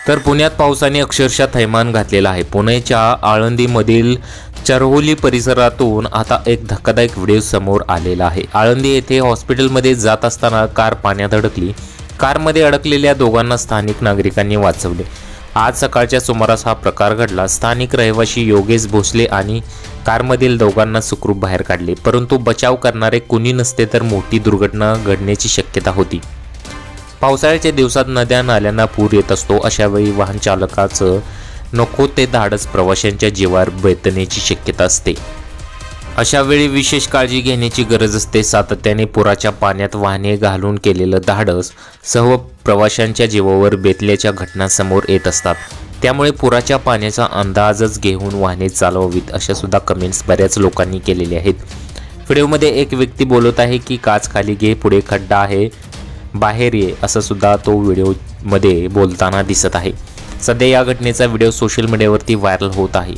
तर पुण्यात पावसाने अक्षरशः थैमान घातलेला आहे। पुण्याच्या आळंदीमधील चरहोली परिसरातून आता एक धक्कादायक व्हिडिओ समोर आलेला आहे। आळंदी येथे हॉस्पिटलमध्ये जात असताना कार पाण्यात अडकली। कारमध्ये अडकलेल्या दोघांना स्थानिक नागरिकांनी वाचवले। आज सकाळच्या सुमारास हा प्रकार घडला। स्थानिक रहिवासी योगेश भोसले आणि कारमधील दोघांना सुखरूप बाहेर काढले, परंतु बचाव करणारे कुणी नसते तर मोठी दुर्घटना घडण्याची शक्यता होती। पावसाळ्याच्या दिवसात नद्या नाल्यांना पूर येत असतो। अशा वेळी वाहन चालकाचं नको ते धाडस प्रवाशांच्या जीवावर बेतण्याची शक्यता असते। अशा वेळी विशेष काळजी घेण्याची गरज असते। सातत्याने पुराच्या पाण्यात वाहने घालून केलेलं धाडस सर्व प्रवाशांच्या जीवावर बेतल्याच्या घटना समोर येत असतात। त्यामुळे पुराच्या पाण्याचा अंदाजच घेऊन वाहने चालवावीत अशा सुद्धा कमेंट्स बऱ्याच लोकांनी केलेल्या आहेत। व्हिडिओमध्ये एक व्यक्ती बोलत आहे की काच खाली घे, पुढे खड्डा आहे, बाहेर ये, असं सुद्धा तो व्हिडिओमध्ये बोलताना दिसत आहे। सध्या या घटनेचा व्हिडिओ सोशल मीडियावरती व्हायरल होत आहे।